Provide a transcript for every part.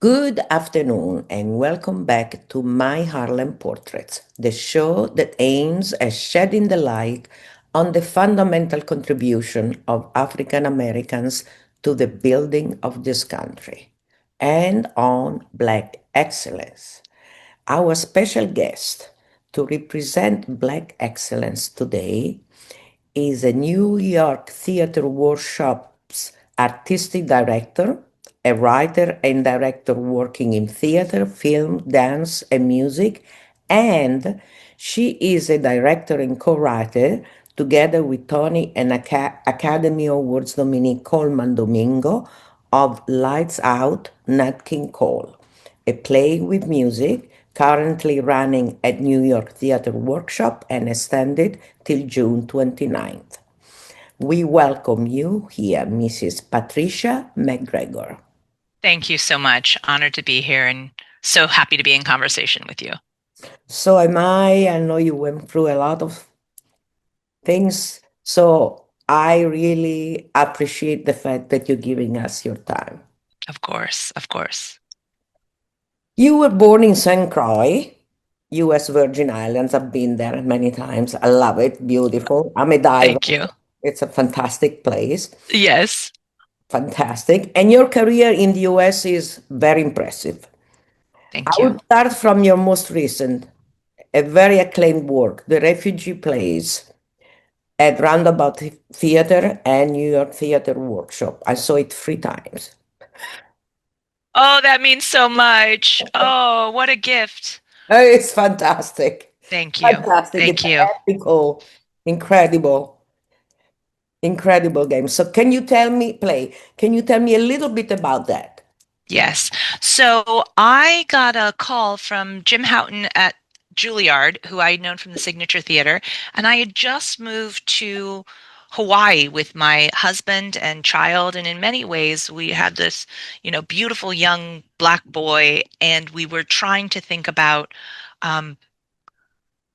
Good afternoon and welcome back to My Harlem Portraits, the show that aims at shedding the light on the fundamental contribution of African Americans to the building of this country and on Black excellence. Our special guest to represent Black excellence today is a New York Theater Workshop's artistic director, a writer and director working in theater, film, dance, and music, and she is a director and co-writer together with Tony and Academy Awards nominee Colman Domingo of Lights Out, Nat King Cole, a play with music currently running at New York Theater Workshop and extended till June 29th. We welcome you here, Mrs. Patricia McGREGOR. Thank you so much. Honored to be here and so happy to be in conversation with you. So am I. I know you went through a lot of things. So I really appreciate the fact that you're giving us your time. Of course, of course. You were born in St. Croix, U.S. Virgin Islands. I've been there many times. I love it. Beautiful. I'm a diver. Thank you. It's a fantastic place. Yes. Fantastic. And your career in the US is very impressive. I Thank you. would start from your most recent, a very acclaimed work, The Refugee Plays at Roundabout Theater and New York Theater Workshop. I saw it 3 times. Oh, that means so much. Oh, what a gift. It's fantastic. Thank you. Fantastic. Thank It's you. epical, incredible, incredible game. So can you tell me a little bit about that? Yes. So I got a call from Jim Houghton at Juilliard, who I had known from the Signature Theater, and I had just moved to Hawaii with my husband and child, and in many ways we had this, beautiful young Black boy, and we were trying to think about um,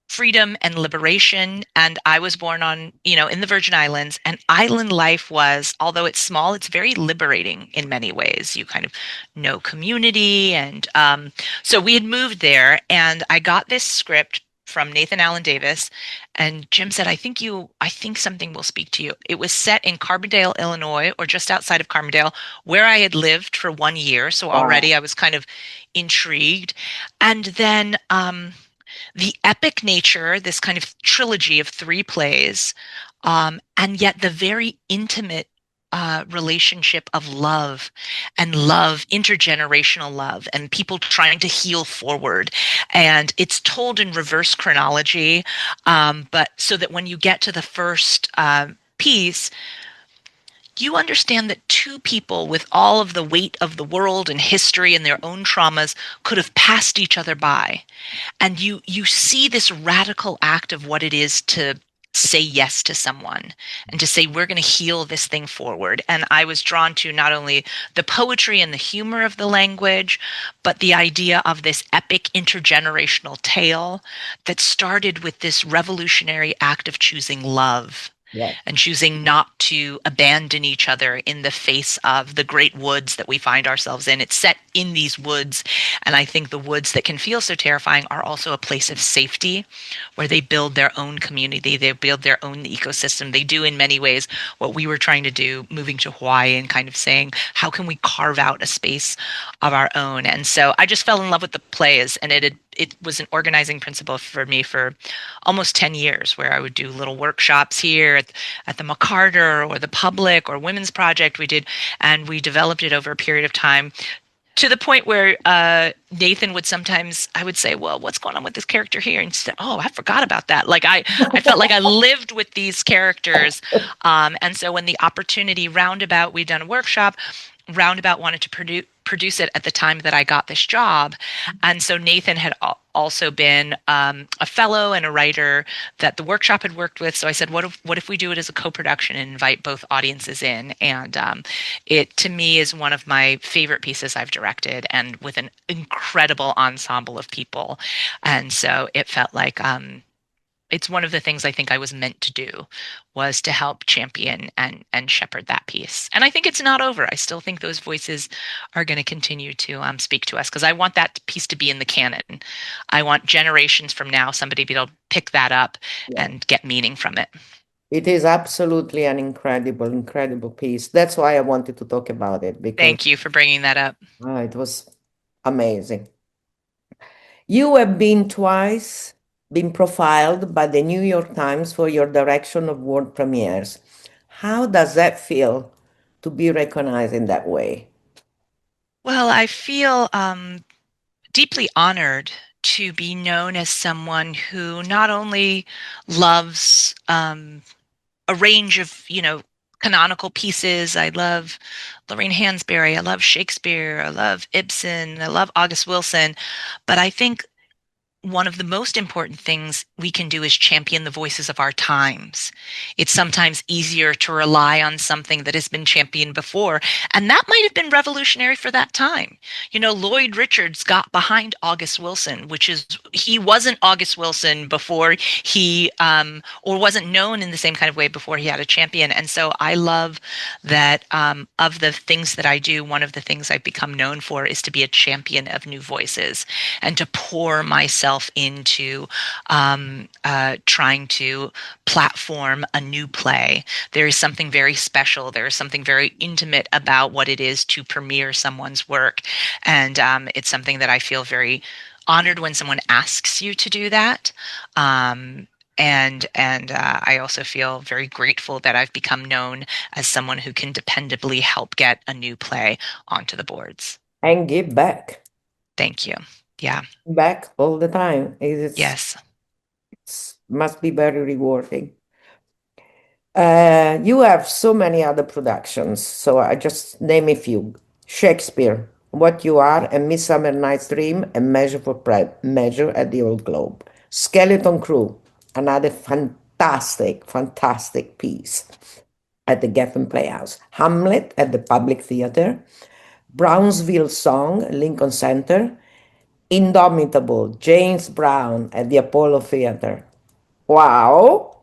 freedom and liberation. And I was born in the Virgin Islands, and island life was, although it's small, it's very liberating in many ways. You kind of know community. And so we had moved there, and I got this script from Nathan Allen Davis, and Jim said, I think something will speak to you. It was set in Carbondale, Illinois, or just outside of Carbondale, where I had lived for 1 year. So Wow. already I was kind of intrigued. And then the epic nature, this kind of trilogy of 3 plays, and yet the very intimate relationship of love, intergenerational love, and people trying to heal forward. And it's told in reverse chronology, but so that when you get to the first piece, you understand that 2 people with all of the weight of the world and history and their own traumas could have passed each other by. And you see this radical act of what it is to say yes to someone and to say, we're going to heal this thing forward. And I was drawn to not only the poetry and the humor of the language, but the idea of this epic intergenerational tale that started with this revolutionary act of choosing love. Yeah. And choosing not to abandon each other in the face of the great woods that we find ourselves in. It's set in these woods, and I think the woods that can feel so terrifying are also a place of safety, where they build their own community, they build their own ecosystem. They do in many ways what we were trying to do moving to Hawaii, and kind of saying, how can we carve out a space of our own? And so I just fell in love with the plays, and it was an organizing principle for me for almost 10 years, where I would do little workshops here at the McCarter or the Public or Women's Project. We developed it over a period of time, to the point where Nathan would sometimes, I would say, well, what's going on with this character here? And he said, oh, I forgot about that. Like I felt like I lived with these characters. And so when the opportunity we'd done a workshop, Roundabout wanted to produce it at the time that I got this job. And so Nathan had also been a fellow and a writer that the workshop had worked with. So I said, what if we do it as a co-production and invite both audiences in? And it, to me, is one of my favorite pieces I've directed, and with an incredible ensemble of people. And so it felt like it's one of the things I think I was meant to do, was to help champion and shepherd that piece. And I think it's not over. I still think those voices are going to continue to speak to us, because I want that piece to be in the canon. I want generations from now somebody to be able to pick that up Yeah. and get meaning from it. It is absolutely an incredible, incredible piece. That's why I wanted to talk about it because Thank you for bringing that up. it was amazing. You have been twice been profiled by the New York Times for your direction of world premieres. How does that feel to be recognized in that way? Well, I feel deeply honored to be known as someone who not only loves a range of, canonical pieces. I love Lorraine Hansberry. I love Shakespeare. I love Ibsen. I love August Wilson. But I think one of the most important things we can do is champion the voices of our times. It's sometimes easier to rely on something that has been championed before, and that might have been revolutionary for that time. Lloyd Richards got behind August Wilson, which is, he wasn't August Wilson before he, or wasn't known in the same kind of way before he had a champion. And so I love that, of the things that I do, one of the things I've become known for is to be a champion of new voices and to pour myself into trying to platform a new play. There is something very special. There is something very intimate about what it is to premiere someone's work. And it's something that I feel very honored when someone asks you to do that. And I also feel very grateful that I've become known as someone who can dependably help get a new play onto the boards. And give back. Thank you. Yeah. Back all the time. Yes. Must be very rewarding. You have so many other productions, so I just name a few. Shakespeare, What You Are, and Midsummer Night's Dream, and Measure at the Old Globe. Skeleton Crew, another fantastic, fantastic piece at the Geffen Playhouse. Hamlet at the Public Theater. Brownsville Song, Lincoln Center. Indomitable, James Brown at the Apollo Theater. Wow!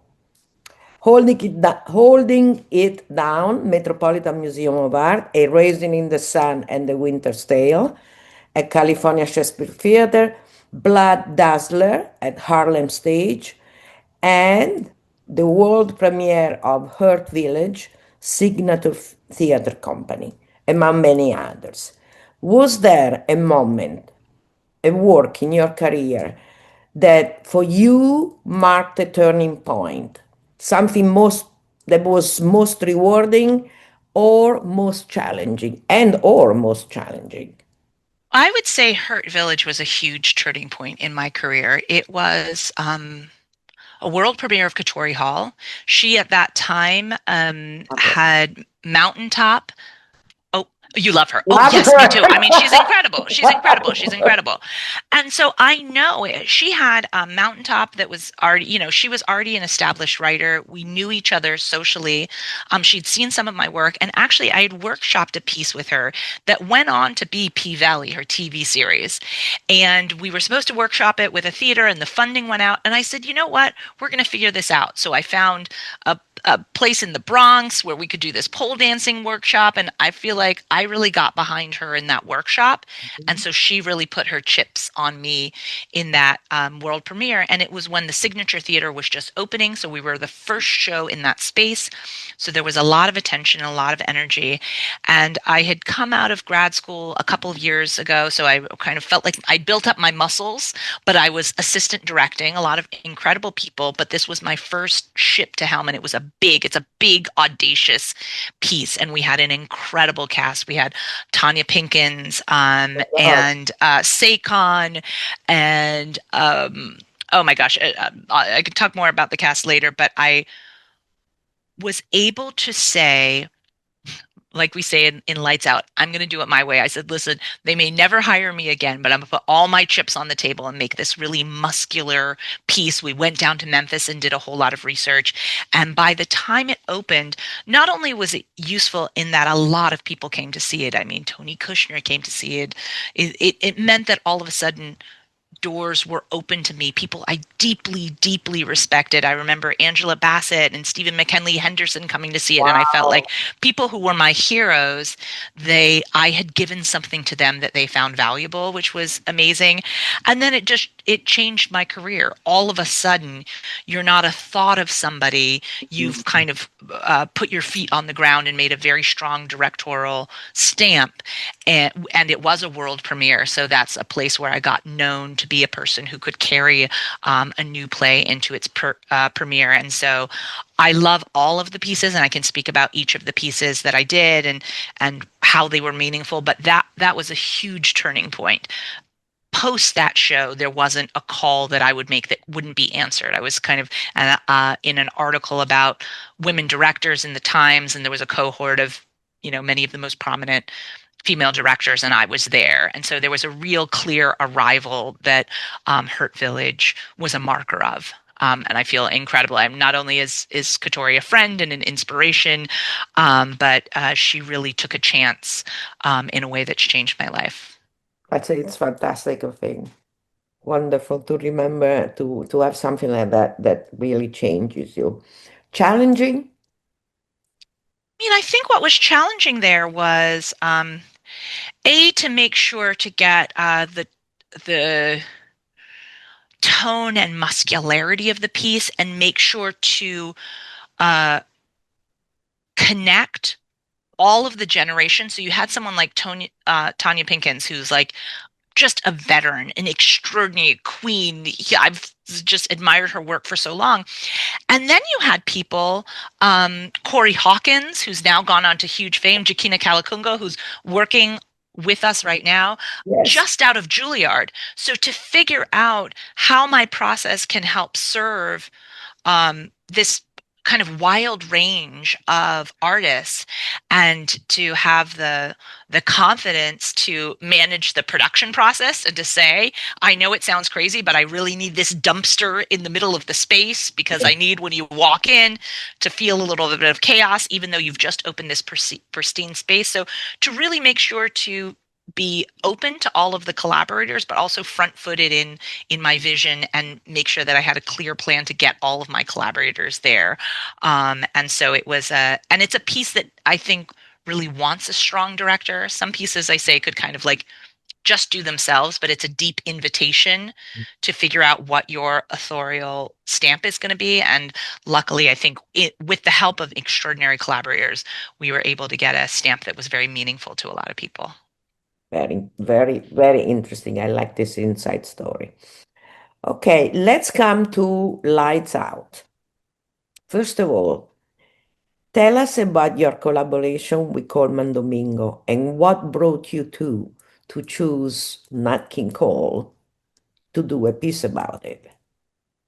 Holding It Down, Metropolitan Museum of Art, A Raisin in the Sun and the Winter's Tale at California Shakespeare Theater, Blood Dazzler at Harlem Stage, and the world premiere of Hurt Village, Signature Theater Company, among many others. Was there a moment, a work in your career that for you marked a turning point? Something most that was most rewarding or most challenging and or most challenging? I would say Hurt Village was a huge turning point in my career. It was a world premiere of Katori Hall. She, at that time, had Mountaintop. Oh, you love her. Oh, Love yes, me too. I mean, she's her. incredible. She's incredible. She's incredible. And so I know she had a Mountaintop that was already, she was already an established writer. We knew each other socially. She'd seen some of my work. And actually, I had workshopped a piece with her that went on to be P Valley, her TV series. And we were supposed to workshop it with a theater, and the funding went out. And I said, you know what? We're going to figure this out. So I found a place in the Bronx where we could do this pole dancing workshop. And I feel like I really got behind her in that workshop. And so she really put her chips on me in that world premiere. And it was when the Signature Theater was just opening. So we were the first show in that space. So there was a lot of attention, a lot of energy. And I had come out of grad school a couple of years ago. So I kind of felt like I built up my muscles, but I was assistant directing a lot of incredible people. But this was my first ship to helm. And it's a big, audacious piece. And we had an incredible cast. We had Tanya Pinkins Wow. and Saquon and oh my gosh, I could talk more about the cast later, but I was able to say, like we say in Lights Out, I'm going to do it my way. I said, listen, they may never hire me again, but I'm going to put all my chips on the table and make this really muscular piece. We went down to Memphis and did a whole lot of research. And by the time it opened, not only was it useful in that a lot of people came to see it. I mean, Tony Kushner came to see it. It meant that all of a sudden, doors were open to me. People I deeply, deeply respected. I remember Angela Bassett and Stephen McKinley Henderson coming to see it, and I felt like Wow. people who were my heroes, I had given something to them that they found valuable, which was amazing. And then it changed my career. All of a sudden, you're not a thought of somebody. You've kind of put your feet on the ground and made a very strong directorial stamp, and it was a world premiere, so that's a place where I got known to be a person who could carry a new play into its premiere. And so I love all of the pieces, and I can speak about each of the pieces that I did and how they were meaningful. But that was a huge turning point. Post that show, there wasn't a call that I would make that wouldn't be answered. I was kind of in an article about women directors in the Times, and there was a cohort of, many of the most prominent female directors, and I was there. And so there was a real clear arrival that Hurt Village was a marker of. And I feel incredible. I'm not only is Katori a friend and an inspiration, but she really took a chance in a way that's changed my life. I'd say it's fantastic thing. Wonderful to remember to have something like that that really changes you. Challenging? I mean, I think what was challenging there was to make sure to get the tone and muscularity of the piece, and make sure to uh, connect all of the generations. So you had someone like Tanya Pinkins, who's like just a veteran, an extraordinary queen. Yeah, I've just admired her work for so long. And then you had people, Corey Hawkins, who's now gone on to huge fame, Jakina Kalakungo, who's working with us right now, Yes. just out of Juilliard. So to figure out how my process can help serve this kind of wild range of artists, and to have the confidence to manage the production process, and to say, I know it sounds crazy, but I really need this dumpster in the middle of the space, because I need, when you walk in, to feel a little bit of chaos, even though you've just opened this pristine space. So to really make sure to be open to all of the collaborators, but also front-footed in my vision, and make sure that I had a clear plan to get all of my collaborators there. And so it was and it's a piece that I think really wants a strong director. Some pieces, I say, could kind of like just do themselves, but it's a deep invitation to figure out what your authorial stamp is going to be. And luckily, I think with the help of extraordinary collaborators, we were able to get a stamp that was very meaningful to a lot of people. Very, very, very interesting. I like this inside story. Okay, let's come to Lights Out. First of all, tell us about your collaboration with Colman Domingo and what brought you to choose Nat King Cole to do a piece about it.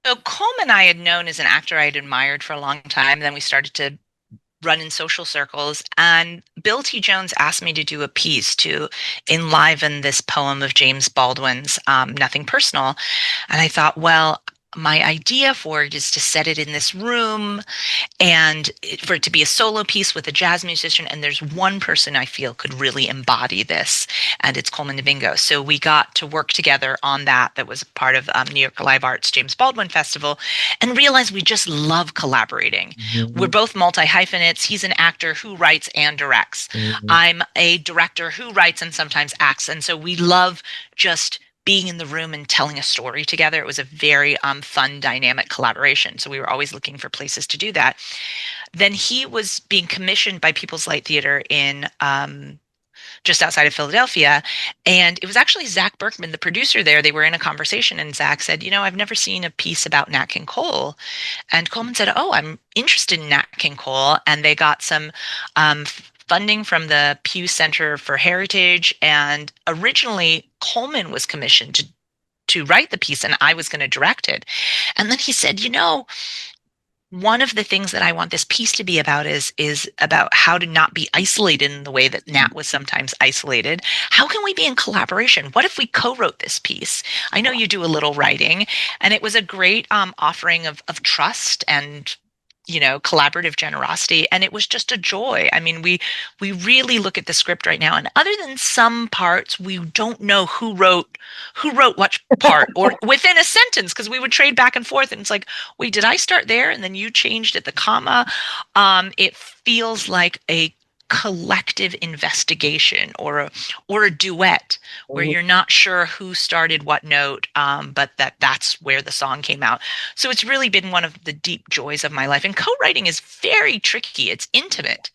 So Coleman I had known as an actor I'd admired for a long time. Then we started to run in social circles, and Bill T. Jones asked me to do a piece to enliven this poem of James Baldwin's, Nothing Personal. And I thought, well, my idea for it is to set it in this room, and for it to be a solo piece with a jazz musician. And there's one person I feel could really embody this, and it's Colman Domingo. So we got to work together on that. That was part of New York Live Arts James Baldwin Festival, and realized we just love collaborating. We're Mhm, both multi hyphenates. He's an actor who writes and directs. mhm. I'm a director who writes and sometimes acts, and so we love just being in the room and telling a story together. It was a very fun, dynamic collaboration. So we were always looking for places to do that. Then he was being commissioned by People's Light Theater in just outside of Philadelphia. And it was actually Zach Berkman, the producer there. They were in a conversation, and Zach said, I've never seen a piece about Nat King Cole. And Coleman said, Oh, I'm interested in Nat King Cole. And they got some funding from the Pew Center for Heritage. And originally, Coleman was commissioned to write the piece, and I was going to direct it. And then he said, one of the things that I want this piece to be about is about how to not be isolated in the way that Nat was sometimes isolated. How can we be in collaboration? What if we co-wrote this piece? I know you do a little writing, and it was a great offering of trust and collaborative generosity, and it was just a joy. I mean, we really look at the script right now, and other than some parts, we don't know who wrote what part or within a sentence, because we would trade back and forth, and it's like, wait, did I start there and then you changed at the comma? It feels like a collective investigation, or a duet where Mhm. you're not sure who started what note, but that's where the song came out. So it's really been one of the deep joys of my life. And co-writing is very tricky. It's intimate.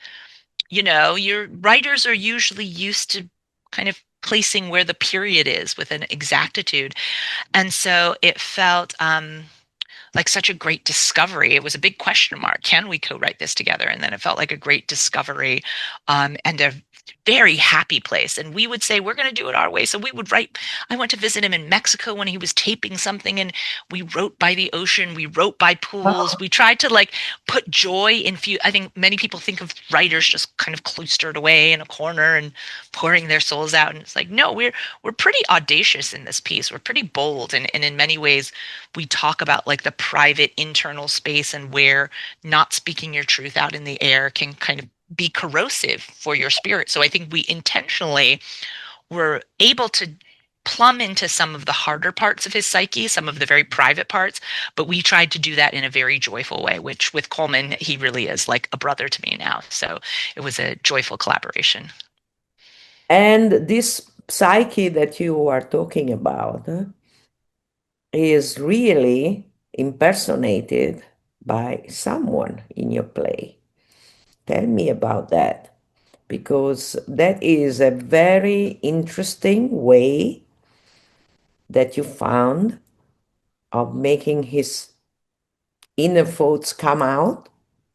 Your writers are usually used to kind of placing where the period is with an exactitude. And so it felt like such a great discovery. It was a big question mark. Can we co-write this together? And then it felt like a great discovery, and a very happy place. And we would say, we're going to do it our way. So we would write. I went to visit him in Mexico when he was taping something, and we wrote by the ocean. We wrote by pools. We tried to like put joy in few. I think many people think of writers just kind of cloistered away in a corner and pouring their souls out. And it's like, no, we're pretty audacious in this piece. We're pretty bold. And in many ways, we talk about like the private internal space, and where not speaking your truth out in the air can kind of be corrosive for your spirit. So I think we intentionally were able to plumb into some of the harder parts of his psyche, some of the very private parts, but we tried to do that in a very joyful way, which with Colman, he really is like a brother to me now. So it was a joyful collaboration. And this psyche that you are talking about is really impersonated by someone in your play. Tell me about that, because that is a very interesting way that you found of making his inner thoughts come out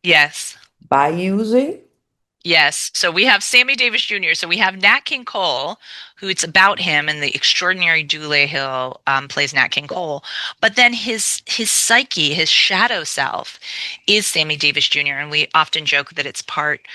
Yes. by using. Yes. So we have Sammy Davis Jr. So we have Nat King Cole, who it's about him, and the extraordinary Dule Hill plays Nat King Cole. But then his psyche, his shadow self, is Sammy Davis Jr. And we often joke that it's part,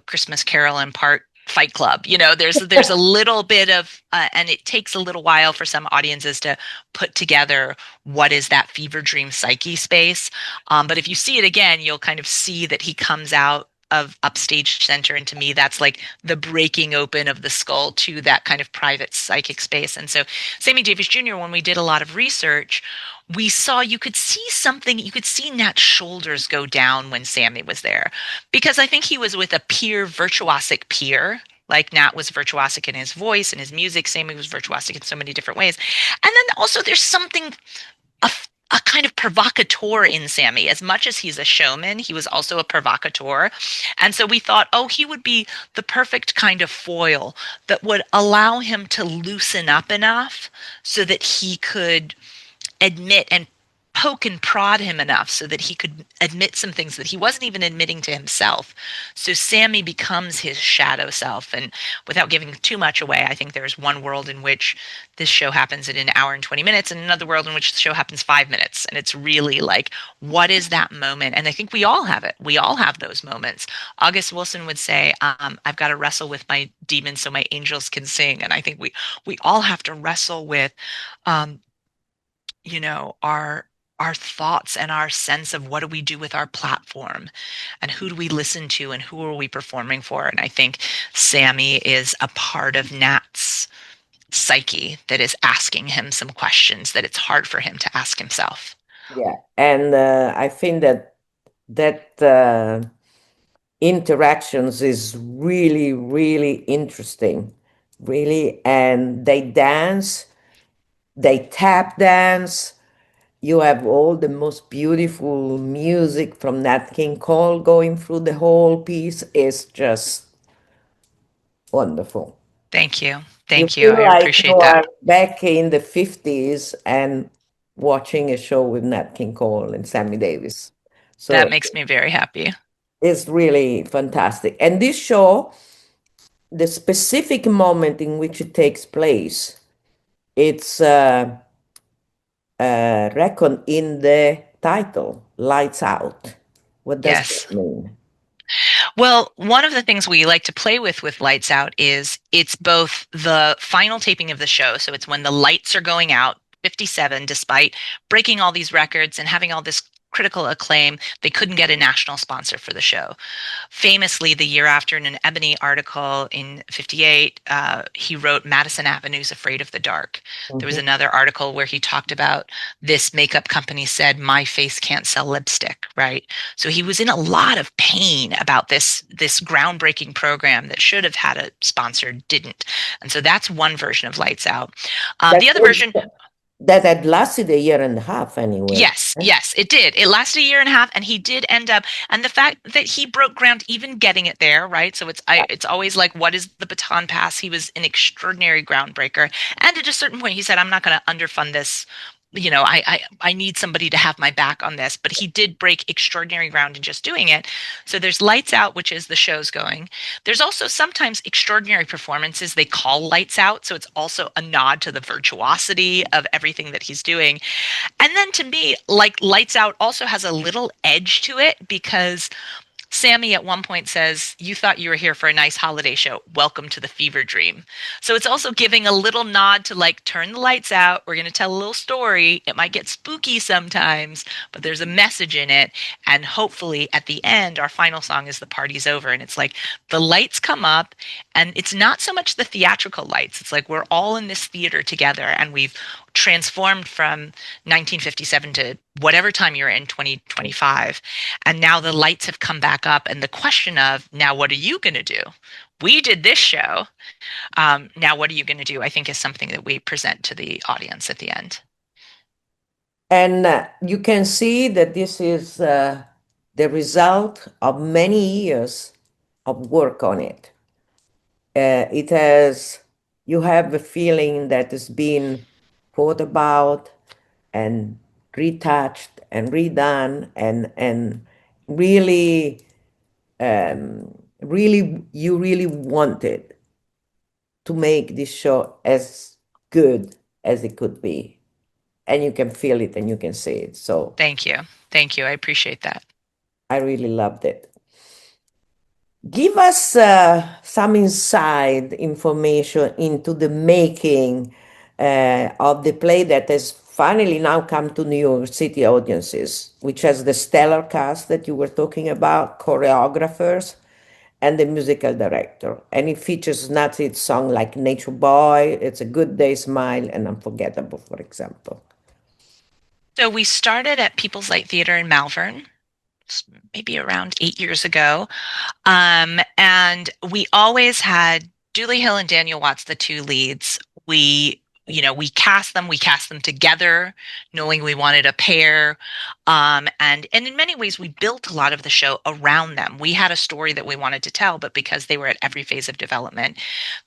Christmas Carol and part Fight Club. There's a little bit of, and it takes a little while for some audiences to put together what is that fever dream psyche space. But if you see it again, you'll kind of see that he comes out of upstage center, and to me that's like the breaking open of the skull to that kind of private psychic space. And so Sammy Davis Jr., when we did a lot of research, we saw, you could see something, you could see Nat's shoulders go down when Sammy was there, because I think he was with a virtuosic peer. Like Nat was virtuosic in his voice and his music, Sammy was virtuosic in so many different ways. And then also there's something, a, a kind of provocateur in Sammy. As much as he's a showman, he was also a provocateur. And so we thought, oh, he would be the perfect kind of foil that would allow him to loosen up enough so that he could admit and poke and prod him enough so that he could admit some things that he wasn't even admitting to himself. So Sammy becomes his shadow self. And without giving too much away, I think there's one world in which this show happens in an hour and 20 minutes, and another world in which the show happens 5 minutes. And it's really like, what is that moment? And I think we all have it. We all have those moments. August Wilson would say, I've got to wrestle with my demons so my angels can sing. And I think we all have to wrestle with, um, our thoughts and our sense of what do we do with our platform, and who do we listen to, and who are we performing for. And I think Sammy is a part of Nat's psyche that is asking him some questions that it's hard for him to ask himself. Yeah, and I think that interactions is really, really interesting, really. And they dance, they tap dance. You have all the most beautiful music from Nat King Cole going through the whole piece. It's just wonderful. Thank you. You Thank you. feel I like you appreciate that. are back in the 50s and watching a show with Nat King Cole and Sammy Davis. That So makes me very happy. it's really fantastic. And this show, the specific moment in which it takes place, it's reckoned in the title, Lights Out. What does Yes. that mean? Well, one of the things we like to play with Lights Out is it's both the final taping of the show. So it's when the lights are going out, 57, despite breaking all these records and having all this critical acclaim. They couldn't get a national sponsor for the show. Famously, the year after, in an Ebony article in 58, he wrote Madison Avenue's Afraid of the Dark. There was Mhm. another article where he talked about this makeup company said, my face can't sell lipstick, right? So he was in a lot of pain about this groundbreaking program that should have had a sponsor, didn't. And so that's one version of Lights Out. That The other was version, that had lasted a year and a half anyway. yes, yes, it did. It lasted a year and a half, and he did end up. And the fact that he broke ground, even getting it there, right? So it's always like, what is the baton pass? He was an extraordinary groundbreaker, and at a certain point, he said, "I'm not going to underfund this. I need somebody to have my back on this." But he did break extraordinary ground in just doing it. So there's Lights Out, which is the show's going. There's also sometimes extraordinary performances they call Lights Out, so it's also a nod to the virtuosity of everything that he's doing. And then to me, like Lights Out also has a little edge to it because Sammy at one point says, "You thought you were here for a nice holiday show. Welcome to the fever dream." So it's also giving a little nod to like, turn the lights out. We're going to tell a little story. It might get spooky sometimes, but there's a message in it. And hopefully at the end, our final song is The Party's Over. And it's like the lights come up, and it's not so much the theatrical lights. It's like we're all in this theater together, and we've transformed from 1957 to whatever time you're in, 2025. And now the lights have come back up. And the question of, now what are you going to do? We did this show. Now what are you going to do? I think is something that we present to the audience at the end. And you can see that this is the result of many years of work on it. It has, you have a feeling that it's been thought about and retouched and redone and really, really, you really wanted to make this show as good as it could be. And you can feel it and you can see it. So Thank you. Thank you. I appreciate that. I really loved it. Give us some inside information into the making of the play that has finally now come to New York City audiences, which has the stellar cast that you were talking about, choreographers, and the musical director. And it features Nat's song like Nature Boy, It's a Good Day Smile, and Unforgettable, for example. So we started at People's Light Theater in Malvern, maybe around 8 years ago. And we always had Julie Hill and Daniel Watts, the two leads. We cast them together, knowing we wanted a pair. And in many ways, we built a lot of the show around them. We had a story that we wanted to tell, but because they were at every phase of development,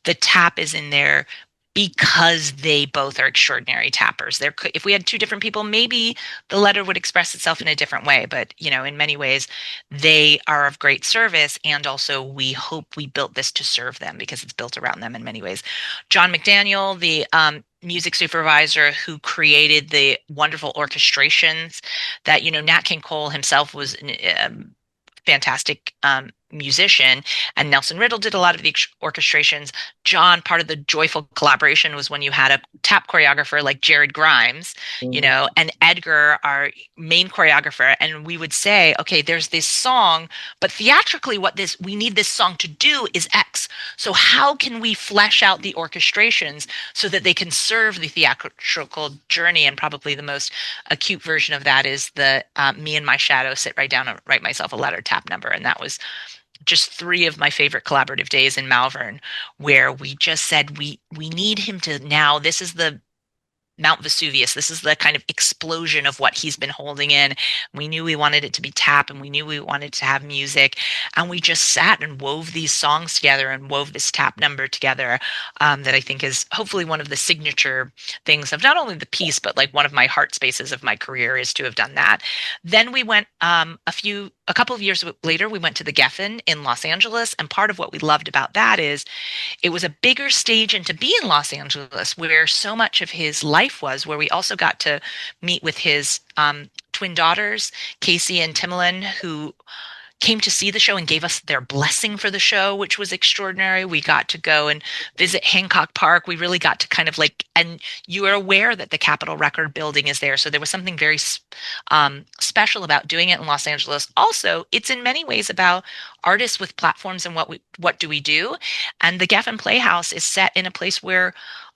the tap is in there because they both are extraordinary tappers. If we had two different people, maybe the letter would express itself in a different way. But in many ways, they are of great service, and also we hope we built this to serve them because it's built around them in many ways. John McDaniel, the music supervisor who created the wonderful orchestrations that Nat King Cole himself was fantastic musician, and Nelson Riddle did a lot of the orchestrations. John, part of the joyful collaboration was when you had a tap choreographer like Jared Grimes, Mhm. and Edgar, our main choreographer, and we would say, okay, there's this song, but theatrically we need this song to do is X. So how can we flesh out the orchestrations so that they can serve the theatrical journey? And probably the most acute version of that is the Me and My Shadow Sit Right Down and Write Myself a Letter tap number. And that was just three of my favorite collaborative days in Malvern, where we just said we need him to now. This is the Mount Vesuvius. This is the kind of explosion of what he's been holding in. We knew we wanted it to be tap, and we knew we wanted to have music. And we just sat and wove these songs together and wove this tap number together, that I think is hopefully one of the signature things of not only the piece, but like one of my heart spaces of my career is to have done that. Then we went a couple of years later, we went to the Geffen in Los Angeles. And part of what we loved about that is it was a bigger stage, and to be in Los Angeles, where so much of his life was, where we also got to meet with his twin daughters, Casey and Timolyn, who came to see the show and gave us their blessing for the show, which was extraordinary. We got to go and visit Hancock Park. We really got to kind of like, and you are aware that the Capitol Record building is there. So there was something very special about doing it in Los Angeles. Also, it's in many ways about artists with platforms and what do we do? And the Geffen Playhouse is set in a place where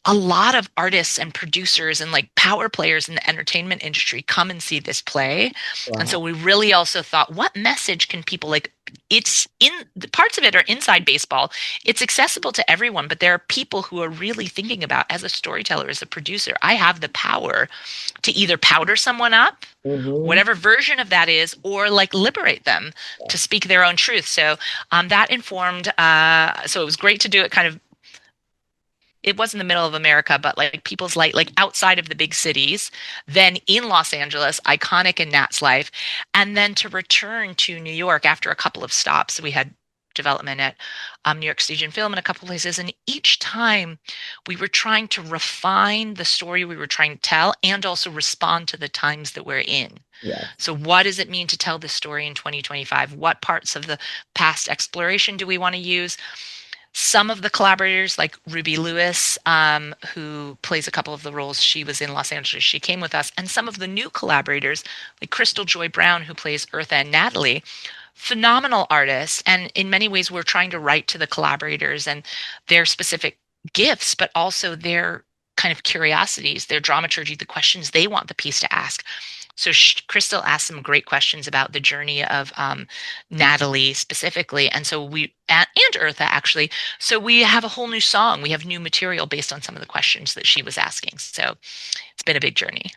a lot of artists and producers and like power players in the entertainment industry come and see this play. And so Wow. we really also thought, what message can people like? It's in the parts of it are inside baseball. It's accessible to everyone, but there are people who are really thinking about, as a storyteller, as a producer, I have the power to either powder someone up, Mm-hmm. whatever version of that is, or like liberate them to speak their own truth. So that informed. So it was great to do it kind of, it was in the middle of America, but like people's light, like outside of the big cities, then in Los Angeles, iconic in Nat's life, and then to return to New York after a couple of stops. We had development at New York Stage and Film and a couple places, and each time we were trying to refine the story we were trying to tell and also respond to the times that we're in. Yes. So, what does it mean to tell this story in 2025? What parts of the past exploration do we want to use? Some of the collaborators, like Ruby Lewis, who plays a couple of the roles, she was in Los Angeles. She came with us. And some of the new collaborators, like Crystal Joy Brown, who plays Eartha and Natalie, phenomenal artists. And in many ways, we're trying to write to the collaborators and their specific gifts, but also their kind of curiosities, their dramaturgy, the questions they want the piece to ask. So Crystal asked some great questions about the journey of Natalie specifically, and so and Eartha actually. So we have a whole new song. We have new material based on some of the questions that she was asking. So it's been a big journey.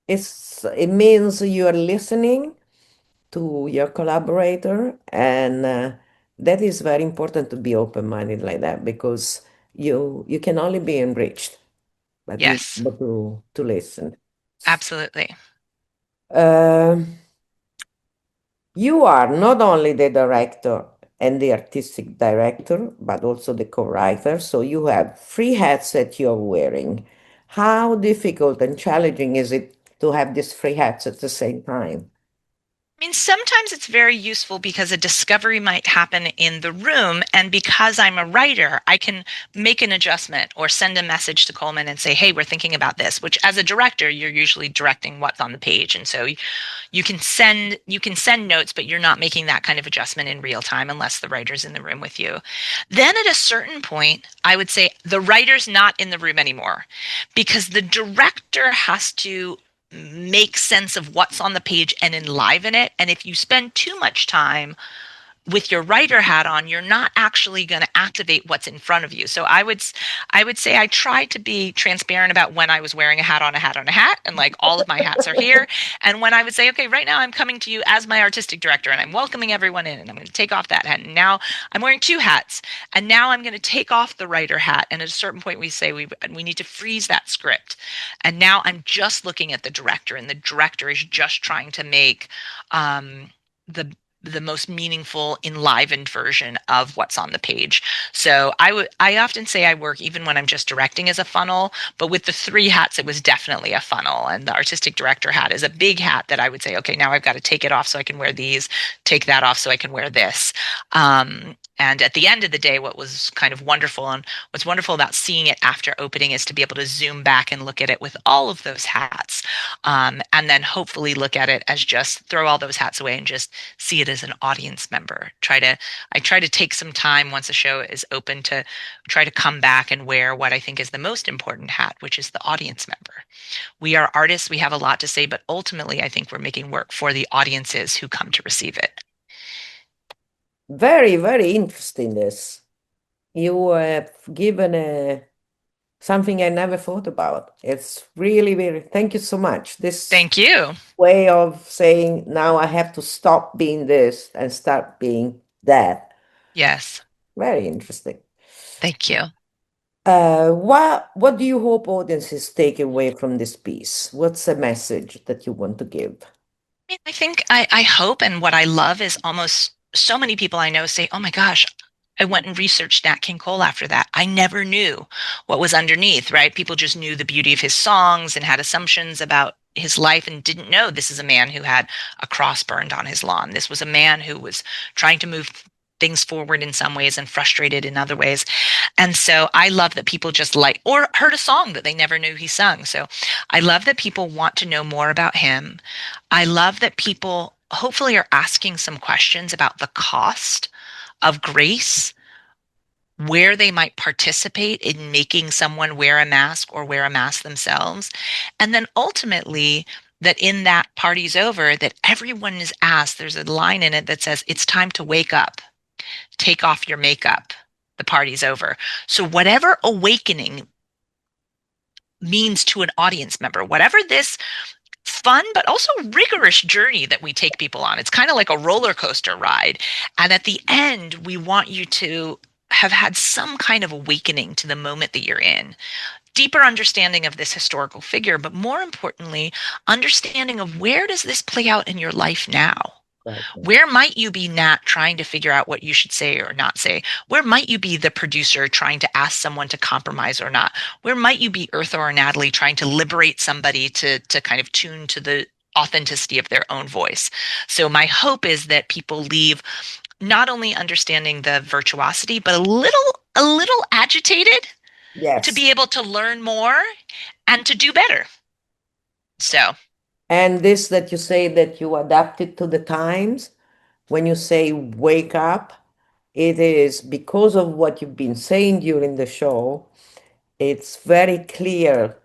It means you are listening to your collaborator, and that is very important to be open-minded like that because you can only be enriched, but you Yes, but to listen. absolutely. Um You are not only the director and the artistic director, but also the co-writer. So you have three hats that you're wearing. How difficult and challenging is it to have these three hats at the same time? I mean, sometimes it's very useful because a discovery might happen in the room. And because I'm a writer, I can make an adjustment or send a message to Coleman and say, hey, we're thinking about this, which as a director, you're usually directing what's on the page. And so you can send notes, but you're not making that kind of adjustment in real time unless the writer's in the room with you. Then at a certain point, I would say the writer's not in the room anymore because the director has to make sense of what's on the page and enliven it. And if you spend too much time with your writer hat on, you're not actually going to activate what's in front of you. So I would say I tried to be transparent about when I was wearing a hat on a hat on a hat, and like all of my hats are here. And when I would say, okay, right now I'm coming to you as my artistic director, and I'm welcoming everyone in, and I'm going to take off that hat. And now I'm wearing two hats, and now I'm going to take off the writer hat. And at a certain point, we say we need to freeze that script. And now I'm just looking at the director, and the director is just trying to make the the most meaningful enlivened version of what's on the page. So I often say I work even when I'm just directing as a funnel, but with the three hats it was definitely a funnel, and the artistic director hat is a big hat that I would say, okay, now I've got to take it off so I can wear these, take that off so I can wear this. And at the end of the day, what was kind of wonderful and what's wonderful about seeing it after opening is to be able to zoom back and look at it with all of those hats, and then hopefully look at it as just throw all those hats away and just see it as an audience member. I try to take some time once a show is open to try to come back and wear what I think is the most important hat, which is the audience member. We are artists, we have a lot to say, but ultimately I think we're making work for the audiences who come to receive it. Very, very interesting this. You have given something I never thought about. It's really, very, thank you so much. This Thank you. way of saying now I have to stop being this and start being that. Yes. Very interesting. Thank you. What do you hope audiences take away from this piece? What's the message that you want to give? I think I hope, and what I love is almost so many people I know say, oh my gosh, I went and researched Nat King Cole after that. I never knew what was underneath, right? People just knew the beauty of his songs and had assumptions about his life and didn't know this is a man who had a cross burned on his lawn. This was a man who was trying to move things forward in some ways and frustrated in other ways. And so I love that people just like or heard a song that they never knew he sung. So I love that people want to know more about him. I love that people hopefully are asking some questions about the cost of grace, where they might participate in making someone wear a mask or wear a mask themselves. And then ultimately, that in that party's over, that everyone is asked, there's a line in it that says, it's time to wake up, take off your makeup, the party's over. So, whatever awakening means to an audience member, whatever this fun but also rigorous journey that we take people on. It's kind of like a roller coaster ride. And at the end, we want you to have had some kind of awakening to the moment that you're in. Deeper understanding of this historical figure, but more importantly, understanding of where does this play out in your life now? Exactly. Where might you be Nat trying to figure out what you should say or not say? Where might you be the producer trying to ask someone to compromise or not? Where might you be Eartha or Natalie trying to liberate somebody to kind of tune to the authenticity of their own voice? So my hope is that people leave not only understanding the virtuosity, but a little agitated to Yes. be able to learn more and to do better. So And this that you say that you adapted to the times, when you say wake up, it is because of what you've been saying during the show. It's very clear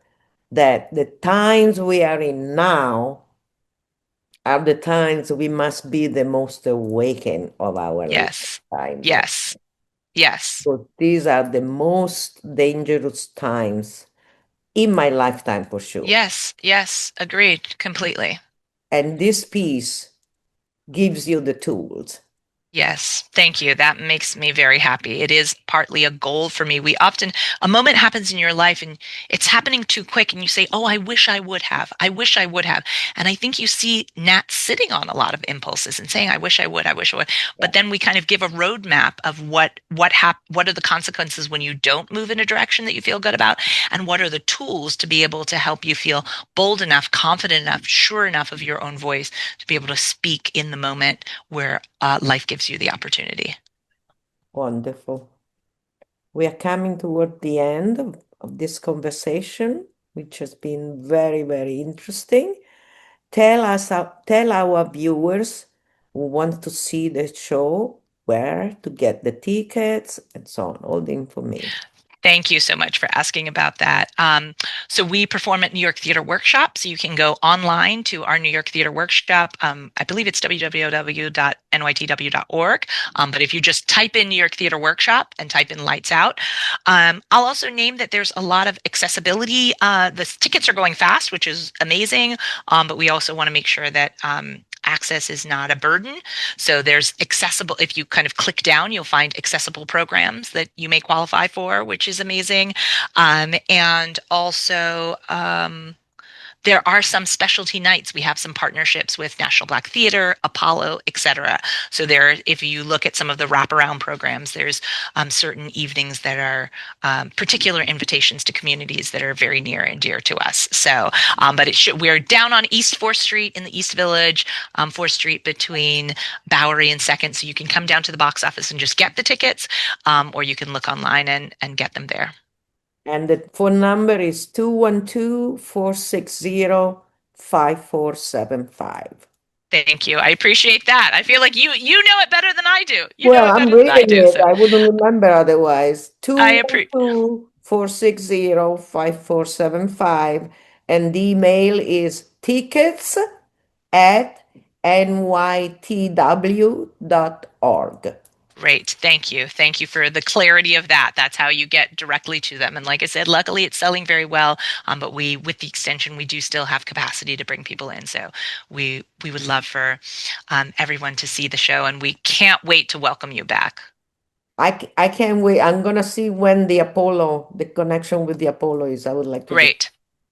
that the times we are in now are the times we must be the most awakened of our yes, lifetimes. yes, yes. So these are the most dangerous times in my lifetime for sure. Yes, yes, agreed completely. And this piece gives you the tools. Yes, thank you. That makes me very happy. It is partly a goal for me. We often, a moment happens in your life and it's happening too quick, and you say, oh, I wish I would have. I wish I would have. And I think you see Nat sitting on a lot of impulses and saying, I wish I would, I wish I would. Yeah. But then we kind of give a roadmap of what are the consequences when you don't move in a direction that you feel good about, and what are the tools to be able to help you feel bold enough, confident enough, sure enough of your own voice to be able to speak in the moment where life gives you the opportunity. Wonderful. We are coming toward the end of this conversation, which has been very, very interesting. Tell our viewers who want to see the show where to get the tickets and so on, all the information. Thank you so much for asking about that. So we perform at New York Theater Workshop. So you can go online to our New York Theater Workshop. I believe it's www.nytw.org. But if you just type in New York Theater Workshop and type in Lights Out, I'll also name that there's a lot of accessibility. The tickets are going fast, which is amazing. But we also want to make sure that access is not a burden. So there's accessible, if you kind of click down, you'll find accessible programs that you may qualify for, which is amazing. And also, there are some specialty nights. We have some partnerships with National Black Theater, Apollo, etc. So there, if you look at some of the wraparound programs, there's certain evenings that are particular invitations to communities that are very near and dear to us. So, but we're down on East 4th Street in the East Village, 4th Street between Bowery and 2nd. So you can come down to the box office and just get the tickets, or you can look online and get them there. And the phone number is 212-460-5475. Thank you. I appreciate that. I feel like you know it better than I do. You know Well, it I'm better than I reading do. it. So I wouldn't remember otherwise. I appreciate. 212-460-5475. And the email is tickets@nytw.org. Great. Thank you. Thank you for the clarity of that. That's how you get directly to them. And like I said, luckily it's selling very well. But with the extension, we do still have capacity to bring people in. So we would love for everyone to see the show, and we can't wait to welcome you back. I can't wait. I'm gonna see when the connection with the Apollo is. I would like to do. Great.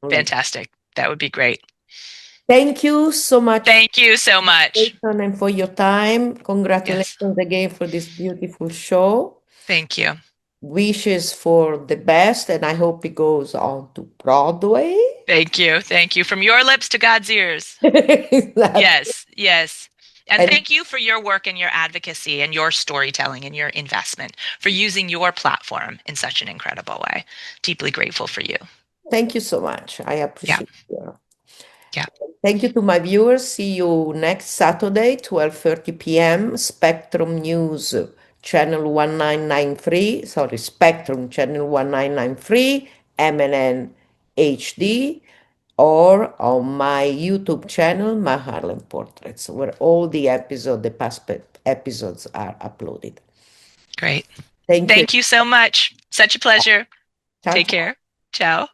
Fantastic. That would be great. Thank you so much Thank you so much. and for your time. Yes. Congratulations again for this beautiful show. Thank you. Wishes for the best, and I hope it goes on to Broadway. Thank you. Thank you. From your lips to God's ears. Exactly. Yes, yes. And And thank you for your work and your advocacy and your storytelling and your investment for using your platform in such an incredible way. Deeply grateful for you. thank you so much. I Yeah, appreciate you. yeah. Thank you to my viewers. See you next Saturday, 12:30 p.m. Spectrum News channel 1993. Sorry, Spectrum channel 1993, MNN HD, or on my YouTube channel, My Harlem Portraits, where all the past episodes are uploaded. Great. Thank you. Thank you so much. Such a pleasure. Ciao, Take ciao. care. Ciao.